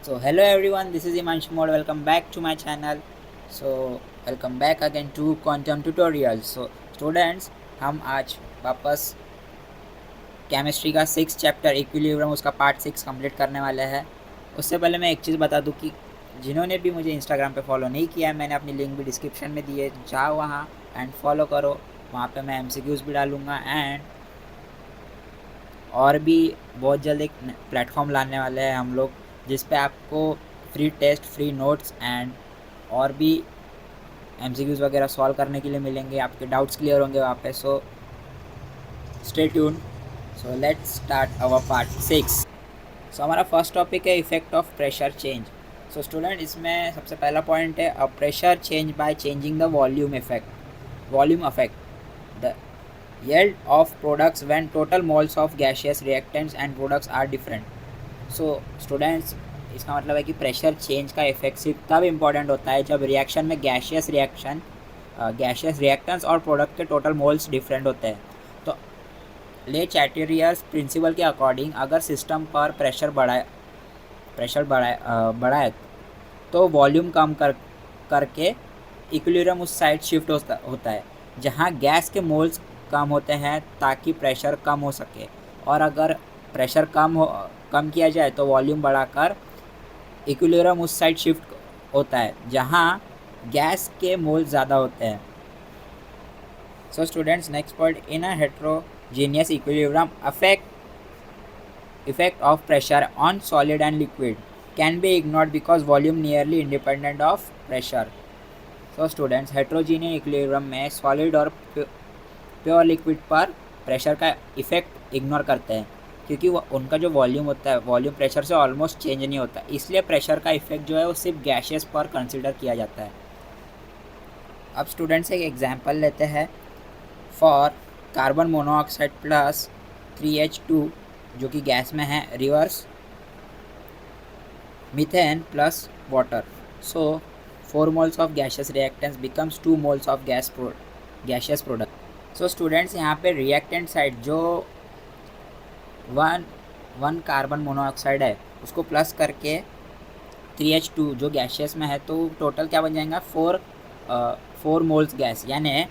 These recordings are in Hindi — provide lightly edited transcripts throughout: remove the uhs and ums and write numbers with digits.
So hello everyone, this is Imanshu Mode. Welcome back to my channel. So welcome back again to quantum tutorials. So students, हम आज वापस केमिस्ट्री का 6 चैप्टर इक्विलिब्रियम उसका पार्ट 6 कंप्लीट करने वाले हैं। उससे पहले मैं एक चीज़ बता दूं कि जिन्होंने भी मुझे इंस्टाग्राम पे फॉलो नहीं किया है, मैंने अपनी लिंक भी डिस्क्रिप्शन में दी है, जाओ वहाँ एंड फॉलो करो। वहाँ पे मैं MCQs भी डालूँगा एंड और भी बहुत जल्द एक प्लेटफॉर्म लाने वाले हैं हम लोग, जिस पे आपको free test, free notes and और भी MCQs वगैरह सॉल्व करने के लिए मिलेंगे। आपके डाउट्स क्लियर होंगे वहाँ पे। So stay tune. So let's start our part 6। So हमारा फर्स्ट टॉपिक है effect of pressure change. So student, इसमें सबसे पहला पॉइंट है a pressure change by changing the volume affect the yield of products when total moles of gaseous reactants and products are different. So students, इसका मतलब है कि प्रेशर चेंज का इफेक्ट सिर्फ तब इम्पॉर्टेंट होता है जब रिएक्शन में गैशियस रिएक्टेंट्स और प्रोडक्ट के टोटल मोल्स डिफरेंट होते हैं। तो ले चैटेरियर्स प्रिंसिपल के अकॉर्डिंग अगर सिस्टम पर प्रेशर बढ़ाए तो वॉल्यूम कम करके इक्विलिब्रियम उस साइड शिफ्ट होता है जहाँ गैस के मोल्स कम होते हैं ताकि प्रेशर कम हो सके, और अगर प्रेशर कम किया जाए तो वॉल्यूम बढ़ाकर इक्विलिब्रियम उस साइड शिफ्ट होता है जहाँ गैस के मोल ज़्यादा होते हैं। So students, next point, in a heterogeneous equilibrium effect of pressure on solid and liquid can be ignored because volume nearly independent of pressure. So students, heterogeneous equilibrium में सॉलिड और प्योर लिक्विड पर प्रेशर का इफेक्ट इग्नोर करते हैं क्योंकि वो उनका जो वॉल्यूम होता है, वॉल्यूम प्रेशर से ऑलमोस्ट चेंज नहीं होता, इसलिए प्रेशर का इफेक्ट जो है वो सिर्फ गैसेस पर कंसिडर किया जाता है। अब स्टूडेंट्स एक एग्जांपल लेते हैं। For carbon monoxide plus 3H2 जो कि गैस में है, reverse methane plus water, so 4 moles of gaseous reactants becomes 2 moles of gaseous product. So students, यहाँ पे रिएक्टेंट साइड जो वन कार्बन मोनोऑक्साइड है उसको प्लस करके 3H2 जो गैसियस में है, तो टोटल क्या बन जाएगा, 4 मोल्स गैस यानी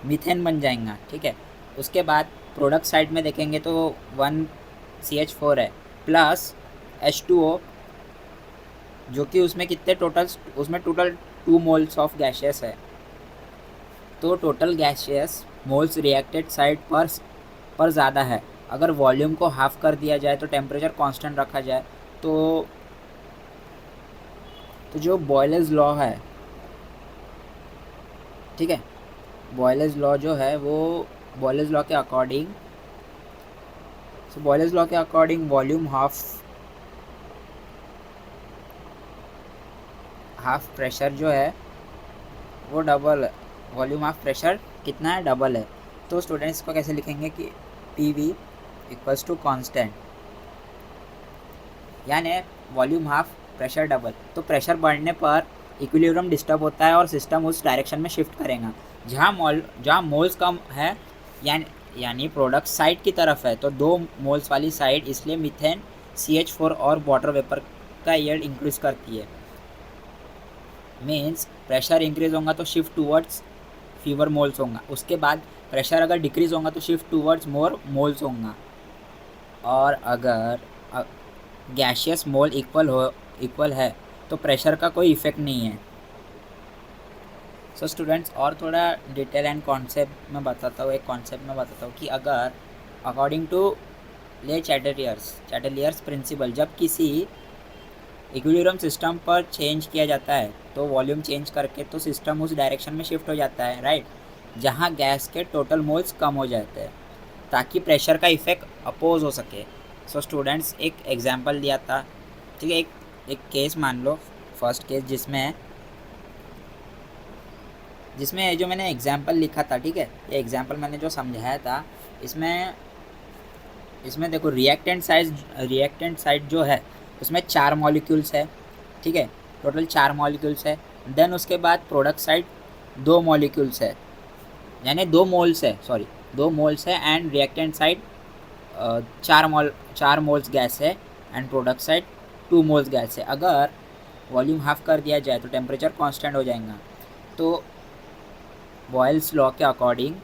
मीथेन बन जाएगा। ठीक है, उसके बाद प्रोडक्ट साइड में देखेंगे तो 1CH4 है प्लस H2O जो कि उसमें टोटल 2 मोल्स ऑफ गैसियस है। तो total gaseous moles reacted side पर ज़्यादा है। अगर वॉल्यूम को हाफ कर दिया जाए तो टेम्परेचर कांस्टेंट रखा जाए तो जो बॉयलेज लॉ है, ठीक है, बॉयलेज लॉ जो है वो बॉयलेज लॉ के अकॉर्डिंग वॉल्यूम हाफ प्रेशर जो है वो डबल है। वॉल्यूम ऑफ प्रेशर कितना है, डबल है। तो स्टूडेंट्स को कैसे लिखेंगे कि PV इक्वल्स टू कांस्टेंट, यानी वॉल्यूम हाफ प्रेशर डबल। तो प्रेशर बढ़ने पर इक्विलिब्रियम डिस्टर्ब होता है और सिस्टम उस डायरेक्शन में शिफ्ट करेगा जहाँ मोल्स कम है, यानी प्रोडक्ट साइड की तरफ है, तो 2 मोल्स वाली साइड, इसलिए मीथेन CH4 और वाटर वेपर का यील्ड इंक्रीज करती है। मीन्स प्रेशर इंक्रीज होगा तो शिफ्ट टूवर्ड्स फीवर मोल्स होगा, उसके बाद प्रेशर अगर डिक्रीज होगा तो शिफ्ट टूवर्ड्स मोर मोल्स होगा, और अगर गैसियस मोल इक्वल है तो प्रेशर का कोई इफेक्ट नहीं है। सो स्टूडेंट्स, और थोड़ा डिटेल एंड कॉन्सेप्ट में बताता हूँ कि अगर अकॉर्डिंग टू ले चैटेलियर्स प्रिंसिपल जब किसी इक्विलिब्रियम सिस्टम पर चेंज किया जाता है तो वॉल्यूम चेंज करके तो सिस्टम उस डायरेक्शन में शिफ्ट हो जाता है, राइट, जहाँ गैस के टोटल मोल्स कम हो जाते हैं ताकि प्रेशर का इफेक्ट अपोज हो सके। सो स्टूडेंट्स, एक एग्जांपल दिया था, ठीक है, एक केस मान लो, फर्स्ट केस जिसमें जो मैंने एग्जांपल लिखा था, ठीक है, ये एग्जांपल मैंने जो समझाया था, इसमें देखो रिएक्टेंट साइड जो है उसमें 4 मॉलिक्यूल्स है, ठीक है, टोटल 4 मॉलिक्यूल्स है। देन उसके बाद प्रोडक्ट साइड 2 मॉलिक्यूल्स है, यानी 2 मोल्स है and reactant side 4 moles gas है and product side 2 moles gas है। अगर वॉल्यूम हाफ कर दिया जाए तो टेम्परेचर कांस्टेंट हो जाएगा। तो बॉयल्स लॉ के अकॉर्डिंग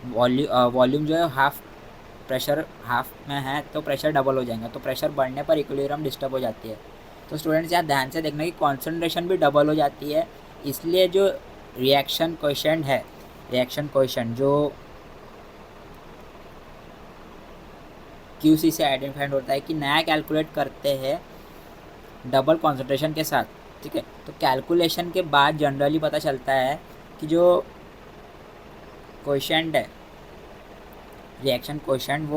वॉल्यूम जो है हाफ, प्रेशर हाफ में है तो प्रेशर डबल हो जाएगा। तो प्रेशर बढ़ने पर इक्विलिब्रियम डिस्टर्ब हो जाती है। तो स्टूडेंट्स यहाँ ध्यान से देखना कि कॉन्सेंट्रेशन भी डबल हो जाती है, इसलिए जो रिएक्शन कोएफिशिएंट है, रिएक्शन कोएफिशिएंट जो QC से आइडेंटिफाइड होता है कि नया कैलकुलेट करते हैं डबल कॉन्सेंट्रेशन के साथ, ठीक है। तो कैलकुलेशन के बाद जनरली पता चलता है कि जो कोएफिशिएंट है, रिएक्शन कोएफिशिएंट,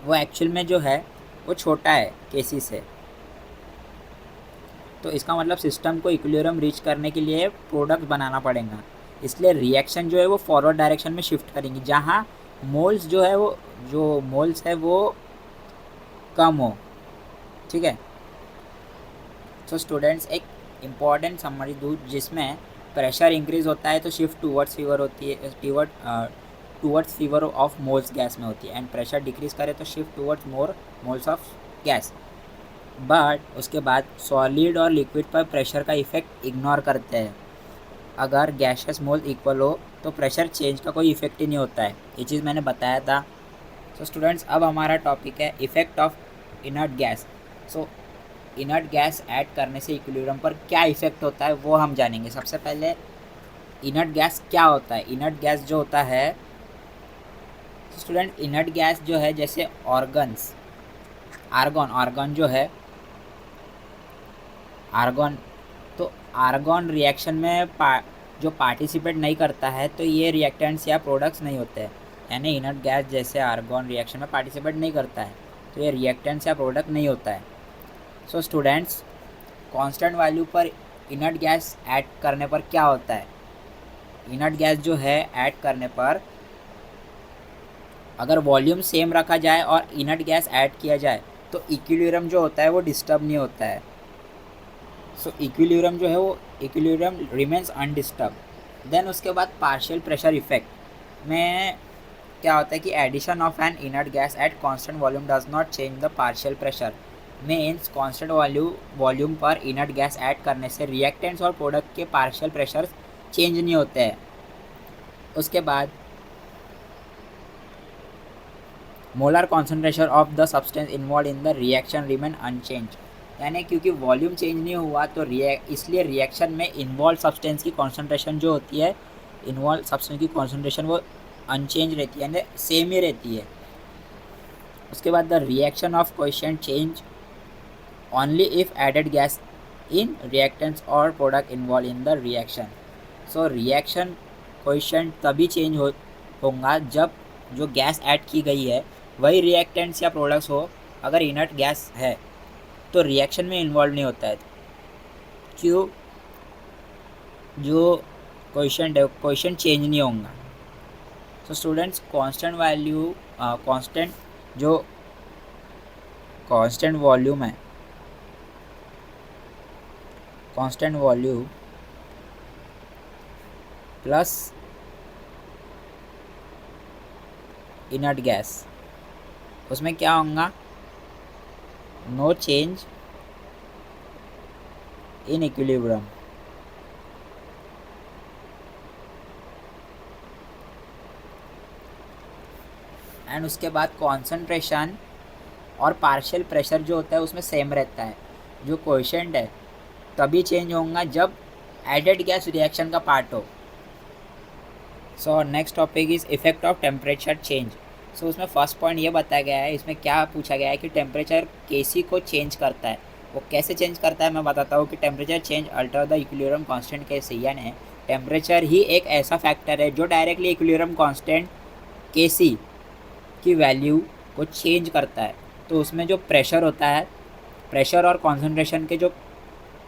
वो एक्चुअल में जो है वो छोटा है Kc से। तो इसका मतलब सिस्टम को इक्विलिब्रियम रीच करने के लिए प्रोडक्ट बनाना पड़ेगा, इसलिए रिएक्शन जो है वो फॉरवर्ड डायरेक्शन में शिफ्ट करेंगी, जहाँ मोल्स जो है वो, जो मोल्स है वो कम हो, ठीक है। तो स्टूडेंट्स एक इम्पॉर्टेंट समरी दूँ, जिसमें प्रेशर इंक्रीज होता है तो शिफ्ट टूवर्ड्स फीवर होती है, towards fever of moles gas में होती है, एंड प्रेशर डिक्रीज करे तो shift towards more moles of gas. But उसके बाद सॉलिड और लिक्विड पर प्रेशर का इफेक्ट इग्नोर करते हैं। अगर गैशियस मोल इक्वल हो तो प्रेशर चेंज का कोई इफेक्ट ही नहीं होता है, ये चीज़ मैंने बताया था। सो स्टूडेंट्स, अब हमारा टॉपिक है effect of inert gas. So inert gas add करने से इक्विलिब्रियम पर क्या इफेक्ट होता है वो हम जानेंगे। सबसे पहले इनर्ट गैस क्या होता है। इनर्ट गैस जो होता है स्टूडेंट, इनर्ट गैस जो है जैसे ऑर्गन्स, आर्गन जो है, आर्गन, तो आर्गन रिएक्शन में जो पार्टिसिपेट नहीं करता है तो ये रिएक्टेंट्स या प्रोडक्ट्स नहीं होते हैं। यानी इनर्ट गैस जैसे आर्गन रिएक्शन में पार्टिसिपेट नहीं करता है तो ये रिएक्टेंट्स या प्रोडक्ट नहीं होता है। सो स्टूडेंट्स, कांस्टेंट वैल्यू पर इनर्ट गैस ऐड करने पर क्या होता है। इनर्ट गैस जो है ऐड करने पर अगर वॉल्यूम सेम रखा जाए और इनर्ट गैस ऐड किया जाए तो इक्विलिब्रियम जो होता है वो डिस्टर्ब नहीं होता है। सो इक्विलिब्रियम जो है वो इक्विलिब्रियम रिमेन्स अनडिस्टर्ब। देन उसके बाद पार्शियल प्रेशर इफेक्ट में क्या होता है कि addition of an inert gas at constant volume does not change the partial pressure. Means constant volume पर इनर्ट गैस ऐड करने से रिएक्टेंट्स और प्रोडक्ट के पार्शियल प्रेशर चेंज नहीं होते हैं। उसके बाद molar concentration of the substance involve in the reaction remain unchange. यानी क्योंकि वॉल्यूम चेंज नहीं हुआ तो इसलिए रिएक्शन में इन्वॉल्व सब्सटेंस की कॉन्सेंट्रेशन जो होती है, इन्वॉल्व सब्सटेंस की कॉन्सेंट्रेशन वो अनचेंज रहती है, यानी सेम ही रहती है। उसके बाद the reaction of coefficient change only if added gas in reactants और product involve in the reaction. So reaction coefficient तभी चेंज होगा जब जो गैस ऐड की गई है वही रिएक्टेंट्स या प्रोडक्ट्स हो। अगर इनर्ट गैस है तो रिएक्शन में इन्वॉल्व नहीं होता है, क्यों, जो कोएफिशिएंट है कोएफिशिएंट चेंज नहीं होगा। So students, constant value, constant जो कांस्टेंट वॉल्यूम है, constant volume plus inert gas, उसमें क्या होगा, no change in equilibrium. And उसके बाद कॉन्सेंट्रेशन और पार्शियल प्रेशर जो होता है उसमें सेम रहता है। जो कोएफिशिएंट है तभी चेंज होगा जब एडेड गैस रिएक्शन का पार्ट हो। So next topic is effect of temperature change. So उसमें फर्स्ट पॉइंट ये बताया गया है, इसमें क्या पूछा गया है कि टेम्परेचर Kc को चेंज करता है। वो कैसे चेंज करता है मैं बताता हूँ कि temperature change alter the equilibrium constant कैसे, यानी टेम्परेचर ही एक ऐसा फैक्टर है जो डायरेक्टली इक्विलिब्रियम कांस्टेंट Kc की वैल्यू को चेंज करता है। तो उसमें जो प्रेशर होता है, प्रेशर और कॉन्सेंट्रेशन के जो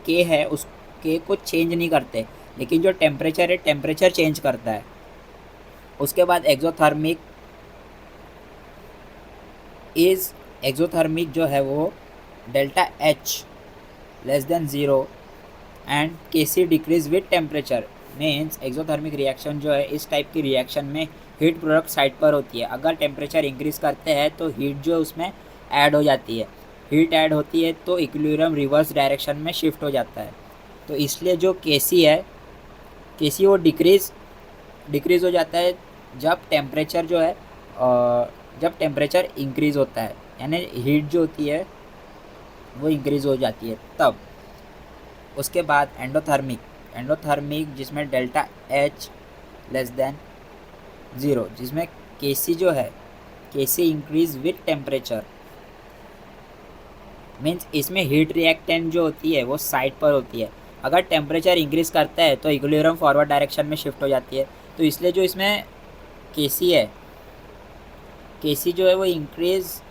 K है उस K को चेंज नहीं करते, लेकिन जो टेम्परेचर है टेम्परेचर चेंज करता है। उसके बाद एक्सोथर्मिक जो है वो delta H less than 0 and Kc decrease with temperature. Means exothermic reaction जो है इस टाइप की रिएक्शन में हीट प्रोडक्ट साइड पर होती है। अगर टेम्परेचर इंक्रीज़ करते हैं तो हीट जो है उसमें ऐड हो जाती है, हीट ऐड होती है तो इक्विलिब्रियम रिवर्स डायरेक्शन में शिफ्ट हो जाता है। तो इसलिए जो केसी है, केसी वो डिक्रीज़ हो जाता है जब टेम्परेचर जो है जब टेम्परेचर इंक्रीज़ होता है, यानी हीट जो होती है वो इंक्रीज़ हो जाती है तब। उसके बाद एंडोथर्मिक जिसमें डेल्टा एच लेस देन 0, जिसमें केसी जो है, केसी इंक्रीज विथ टेम्परेचर, मीन्स इसमें हीट रिएक्टेंट जो होती है वो साइड पर होती है। अगर टेम्परेचर इंक्रीज करता है तो इक्विलिब्रियम फॉरवर्ड डायरेक्शन में शिफ्ट हो जाती है। तो इसलिए जो इसमें केसी है, केसी जो है वो इंक्रीज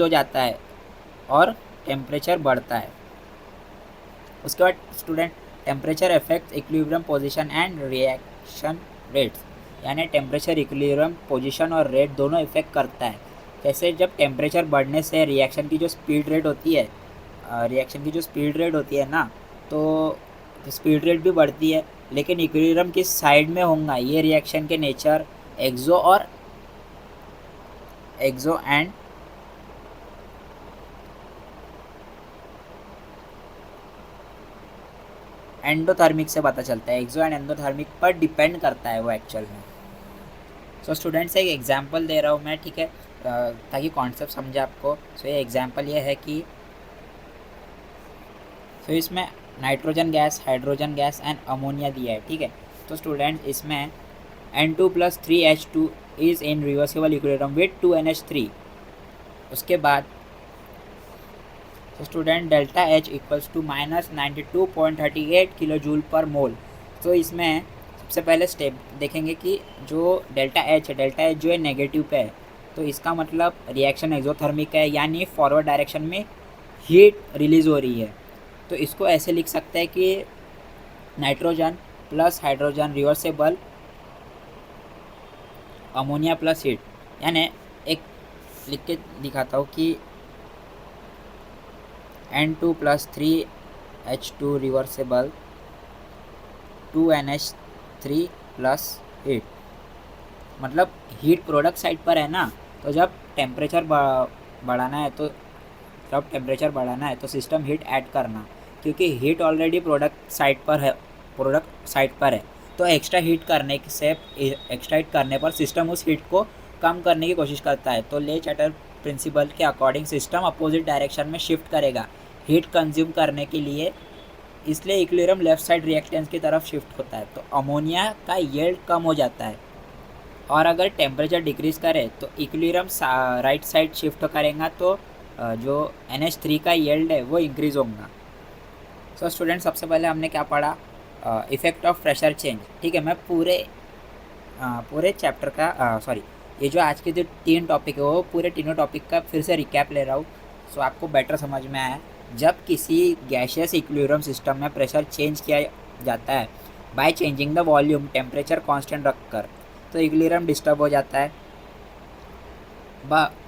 हो जाता है और टेम्परेचर बढ़ता है। उसके बाद student, temperature affect equilibrium position and reaction rates, यानी टेम्परेचर इक्विलिब्रियम पोजीशन और रेट दोनों इफेक्ट करता है। जैसे जब टेम्परेचर बढ़ने से रिएक्शन की जो स्पीड रेट होती है ना, तो स्पीड रेट भी बढ़ती है, लेकिन इक्विलिब्रियम किस साइड में होगा ये रिएक्शन के नेचर एक्सो एंड एंडोथर्मिक से पता चलता है। एक्सो एंड एंडोथर्मिक पर डिपेंड करता है वो एक्चुअल में। सो स्टूडेंट्स एक एग्जांपल दे रहा हूँ मैं, ठीक है, ताकि कॉन्सेप्ट समझे आपको। सो ये एग्जांपल ये है कि इसमें nitrogen gas, hydrogen gas and ammonia दिया है, ठीक है। तो स्टूडेंट इसमें N2 + 3H2 is in reversible equilibrium with 2NH3। उसके बाद तो student delta H equals to -92.38 kilo joule per mole. तो इसमें सबसे पहले स्टेप देखेंगे कि जो डेल्टा H जो है नेगेटिव पे है, तो इसका मतलब रिएक्शन एक्सोथर्मिक है, यानी फॉरवर्ड डायरेक्शन में हीट रिलीज़ हो रही है। तो इसको ऐसे लिख सकते हैं कि nitrogen plus hydrogen reversible ammonia plus heat, यानी एक लिख के दिखाता हूँ कि N2 + 3H2 reversible 2NH3 plus heat, मतलब हीट प्रोडक्ट साइड पर है ना। तो जब टेम्परेचर बढ़ाना है तो सिस्टम हीट ऐड करना, क्योंकि हीट ऑलरेडी प्रोडक्ट साइड पर है। तो एक्स्ट्रा हीट करने पर सिस्टम उस हीट को कम करने की कोशिश करता है। तो ले चैटर प्रिंसिपल के अकॉर्डिंग सिस्टम अपोजिट डायरेक्शन में शिफ्ट करेगा हीट कंज्यूम करने के लिए, इसलिए इक्विलिब्रियम लेफ्ट साइड रिएक्टेंस की तरफ शिफ्ट होता है। तो अमोनिया का यील्ड कम हो जाता है, और अगर टेम्परेचर डिक्रीज़ करे तो इक्विलिब्रियम राइट साइड शिफ्ट करेगा, तो जो NH3 का यील्ड है वो इंक्रीज़ होगा। सो स्टूडेंट सबसे पहले हमने क्या पढ़ा, इफेक्ट ऑफ प्रेशर चेंज, ठीक है। मैं पूरे चैप्टर का ये जो आज के जो 3 टॉपिक है वो पूरे तीनों टॉपिक का फिर से रिकैप ले रहा हूँ, सो आपको बेटर समझ में आया। जब किसी गैसियस इक्विलिब्रियम सिस्टम में प्रेशर चेंज किया जाता है bye changing the volume temperature constant रखकर, तो इक्विलिब्रियम डिस्टर्ब हो जाता है।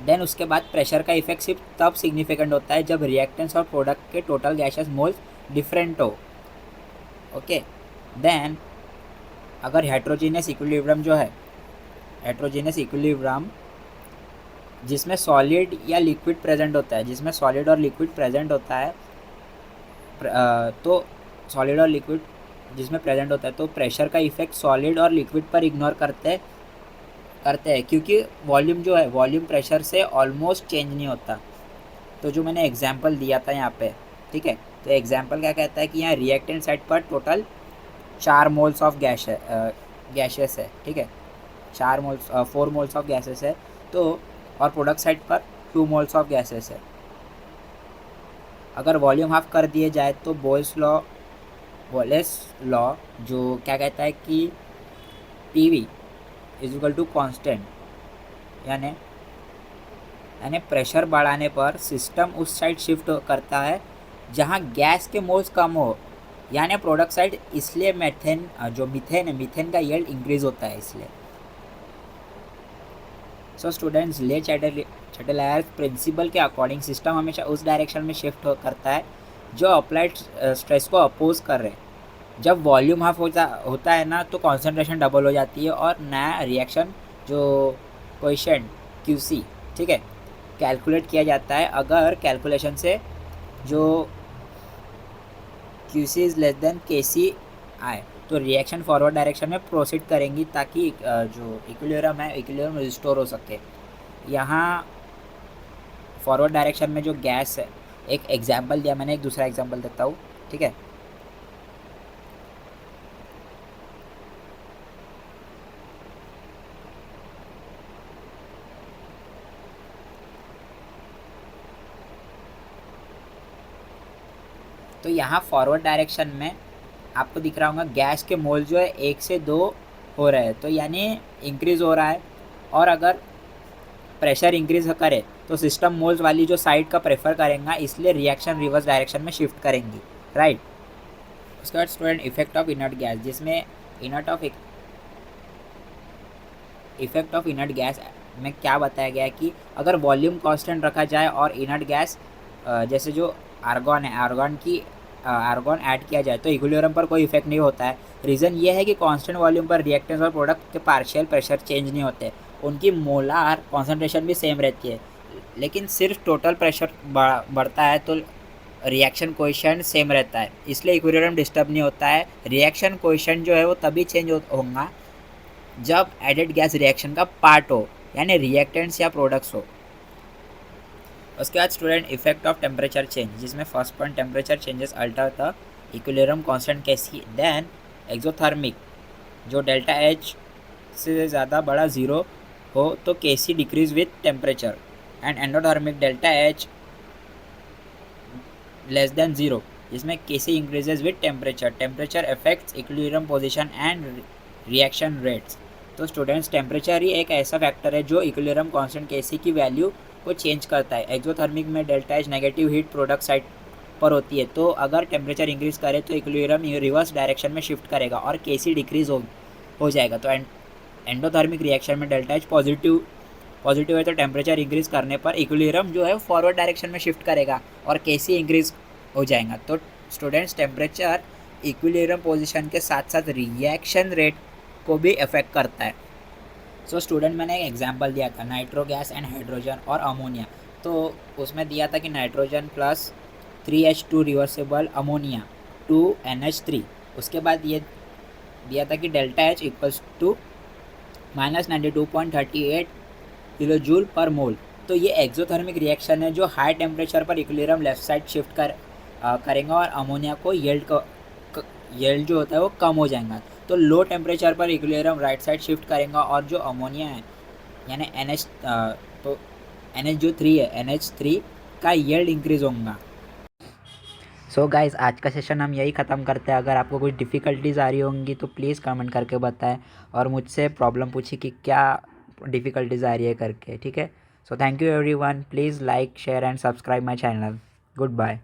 देन उसके बाद प्रेशर का इफेक्ट सिर्फ तब सिग्निफिकेंट होता है जब रिएक्टेंस और प्रोडक्ट के टोटल गैसियस मोल्स डिफरेंट हो। ओके, देन अगर हेट्रोजीनियस इक्विलिब्रियम जिसमें सॉलिड और लिक्विड प्रेजेंट होता है, तो प्रेशर का इफेक्ट सॉलिड और लिक्विड पर इग्नोर करते हैं, क्योंकि वॉल्यूम प्रेशर से ऑलमोस्ट चेंज नहीं होता। तो जो मैंने एग्जांपल दिया था यहाँ पे, ठीक है, तो एग्जांपल क्या कहता है कि यहाँ रिएक्टेंट साइड पर टोटल 4 मोल्स ऑफ गैसेस है, ठीक है, 4 मोल्स ऑफ गैसेस है, तो और प्रोडक्ट साइड पर 2 मोल्स ऑफ गैसेस है। अगर वॉल्यूम हाफ कर दिए जाए तो बोयस लॉ जो क्या कहता है कि PV = कांस्टेंट, यानी प्रेशर बढ़ाने पर सिस्टम उस साइड शिफ्ट करता है जहां गैस के मोल्स कम हो, यानी प्रोडक्ट साइड। इसलिए मीथेन का यील्ड इंक्रीज होता है इसलिए। सो स्टूडेंट्स, ले चैटलायर प्रिंसिपल के अकॉर्डिंग सिस्टम हमेशा उस डायरेक्शन में शिफ्ट करता है जो अप्लाइड स्ट्रेस को अपोज कर रहे हैं। जब वॉल्यूम हाफ होता है ना, तो कॉन्सेंट्रेशन डबल हो जाती है और नया रिएक्शन जो कोएफिशिएंट QC, ठीक है, कैलकुलेट किया जाता है। अगर कैलकुलेशन से जो QC is less than KC आए तो रिएक्शन फॉरवर्ड डायरेक्शन में प्रोसीड करेंगी ताकि जो इक्विलिब्रियम है इक्विलिब्रियम रिस्टोर हो सके। यहाँ फॉरवर्ड डायरेक्शन में जो गैस है, एक एग्जांपल दिया मैंने, एक दूसरा एग्जांपल देता हूँ, ठीक है। तो यहाँ फॉरवर्ड डायरेक्शन में आपको दिख रहा होगा गैस के मोल जो है 1 से 2 हो रहे हैं, तो यानी इंक्रीज़ हो रहा है। और अगर प्रेशर इंक्रीज करे तो सिस्टम मोल्स वाली जो साइड का प्रेफर करेगा, इसलिए रिएक्शन रिवर्स डायरेक्शन में शिफ्ट करेंगी, राइट। उसके बाद student effect of inert gas, जिसमें इफेक्ट ऑफ इनर्ट गैस में क्या बताया गया है कि अगर वॉल्यूम कांस्टेंट रखा जाए और इनर्ट गैस जैसे जो आर्गॉन है, आर्गॉन ऐड किया जाए तो इक्विलिब्रियम पर कोई इफेक्ट नहीं होता है। रीज़न ये है कि कांस्टेंट वॉल्यूम पर रिएक्टेंस और प्रोडक्ट के पार्शियल प्रेशर चेंज नहीं होते, उनकी मोलार कॉन्सेंट्रेशन भी सेम रहती है, लेकिन सिर्फ टोटल प्रेशर बढ़ता है तो रिएक्शन कोएफिशिएंट सेम रहता है, इसलिए इक्विलिब्रियम डिस्टर्ब नहीं होता है। रिएक्शन कोएफिशिएंट जो है वो तभी चेंज होगा जब एडेड गैस रिएक्शन का पार्ट हो, यानी रिएक्टेंट्स या प्रोडक्ट्स हो। उसके बाद student effect of temperature change, जिसमें first point temperature changes alter the equilibrium constant KC। Then exothermic, जो डेल्टा H से ज़्यादा बड़ा 0 हो तो KC decrease with temperature, and endothermic delta H less than 0, जिसमें KC increases with temperature. Temperature affects equilibrium position and reaction rates. तो स्टूडेंट्स टेम्परेचर ही एक ऐसा फैक्टर है जो इक्विलिब्रियम कांस्टेंट KC की वैल्यू को चेंज करता है। एक्सोथर्मिक में delta H negative heat product side पर होती है, तो अगर टेम्परेचर इंक्रीज करे तो इक्विलिब्रियम रिवर्स डायरेक्शन में शिफ्ट करेगा और KC डिक्रीज हो जाएगा। तो एंडोथर्मिक रिएक्शन में डेल्टा H पॉजिटिव है तो टेम्परेचर इंक्रीज करने पर इक्विलिब्रियम जो है फॉरवर्ड डायरेक्शन में शिफ्ट करेगा और KC इंक्रीज हो जाएगा। तो स्टूडेंट्स टेम्परेचर इक्विलिब्रियम पोजीशन के साथ साथ रिएक्शन रेट को भी अफेक्ट करता है। सो स्टूडेंट मैंने एक एग्जांपल दिया था नाइट्रो गैस एंड हाइड्रोजन और अमोनिया। तो उसमें दिया था कि nitrogen plus 3H2 reversible ammonia 2NH3। उसके बाद ये दिया था कि delta H equals to -92.38 kilo joule per mole. तो ये एक्सोथर्मिक रिएक्शन है जो हाई टेम्परेचर पर इक्विलिब्रियम लेफ्ट साइड शिफ्ट करेंगे और अमोनिया को यील्ड जो होता है वो कम हो जाएगा। तो लो टेम्परेचर पर इक्विलिब्रियम राइट साइड शिफ्ट करेगा और जो अमोनिया है यानी NH जो 3 है NH3 का यील्ड इंक्रीज होगा। सो गाइस आज का सेशन हम यही ख़त्म करते हैं। अगर आपको कुछ डिफ़िकल्टीज़ आ रही होंगी तो प्लीज़ कमेंट करके बताएं और मुझसे प्रॉब्लम पूछिए कि क्या डिफ़िकल्टीज़ आ रही है करके, ठीक है। So thank you everyone, please like share and subscribe my channel. Good bye.